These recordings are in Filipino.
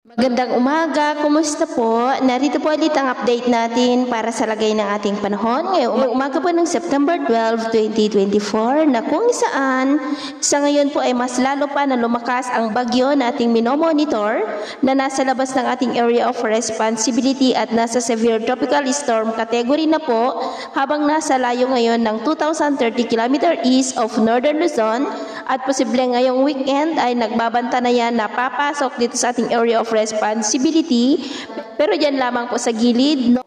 Magandang umaga, kumusta po? Narito po ulit ang update natin para sa lagay ng ating panahon. Ngayong umaga po ng September 12, 2024 na kung saan sa ngayon po ay mas lalo pa na lumakas ang bagyo na ating minomonitor na nasa labas ng ating area of responsibility at nasa severe tropical storm category na po habang nasa layo ngayon ng 2,030 km east of northern Luzon at posibleng ngayong weekend ay nagbabanta na yan na papasok dito sa ating area of responsibility, pero dyan lamang po sa gilid,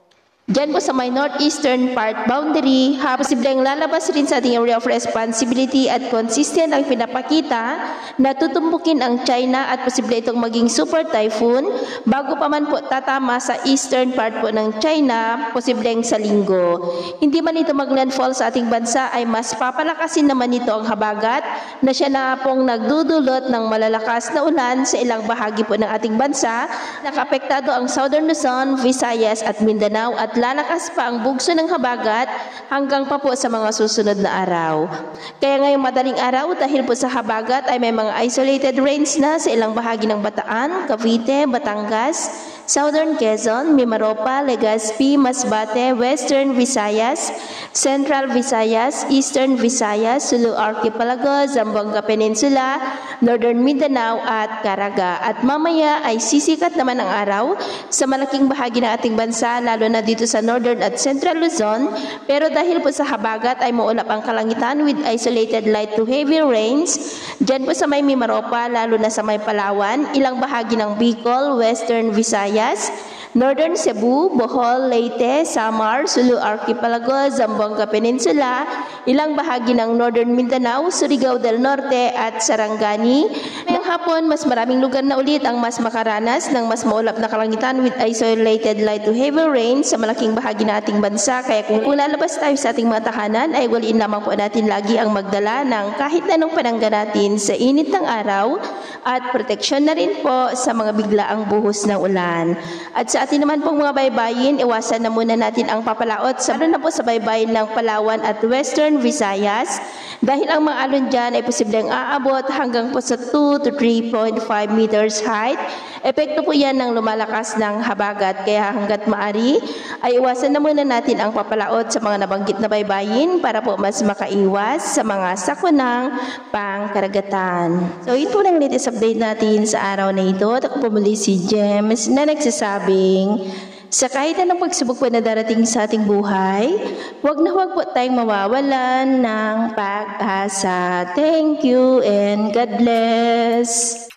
dyan po sa may northeastern part boundary, posibleng lalabas rin sa ating area of responsibility at consistent ang pinapakita na tutumbukin ang China at posible itong maging super typhoon bago pa man po tatama sa eastern part po ng China, posibleng sa linggo. Hindi man ito maglandfall sa ating bansa ay mas papalakasin naman ito ang habagat na siya na pong nagdudulot ng malalakas na ulan sa ilang bahagi po ng ating bansa. Nakapektado ang Southern Luzon, Visayas at Mindanao at lalakas pa ang bugso ng habagat hanggang pa po sa mga susunod na araw. Kaya ngayong madaling araw dahil po sa habagat ay may mga isolated rains na sa ilang bahagi ng Bataan, Cavite, Batangas, Southern Quezon, Mimaropa, Legazpi, Masbate, Western Visayas, Central Visayas, Eastern Visayas, Sulu Archipelago, Zamboanga Peninsula, Northern Mindanao at Caraga. At mamaya ay sisikat naman ang araw sa malaking bahagi ng ating bansa lalo na dito sa Northern at Central Luzon. Pero dahil po sa habagat ay maulap ang kalangitan with isolated light to heavy rains. Diyan po sa may Mimaropa lalo na sa may Palawan, ilang bahagi ng Bicol, Western Visayas, Northern Cebu, Bohol, Leyte, Samar, Sulu Archipelago, Zamboanga Peninsula, ilang bahagi ng Northern Mindanao, Surigao del Norte at Sarangani. Ngayong hapon, mas maraming lugar na ulit ang mas makaranas ng mas maulap na kalangitan with isolated light to heavy rain sa malaking bahagi ng ating bansa. Kaya kung lalabas tayo sa ating mga tahanan, ay waliin lamang po natin lagi ang magdala ng kahit anong panangga natin sa init ng araw at proteksyon na rin po sa mga biglaang buhos ng ulan. At sa atin naman pong mga baybayin, iwasan na muna natin ang papalaot sa na po sa baybayin ng Palawan at Western Visayas dahil ang mga alon dyan ay posibleng aabot hanggang po sa 2 to 3.5 meters height. Epekto po yan ng lumalakas ng habagat kaya hanggat maari ay iwasan na muna natin ang papalaot sa mga nabanggit na baybayin para po mas makaiwas sa mga sakunang pangkaragatan. So ito lang latest update natin sa araw na ito. At ako po muli si James na nagsasabing sa kahit anong pagsubok po na darating sa ating buhay, huwag na huwag po tayong mawawalan ng pag-asa. Thank you and God bless.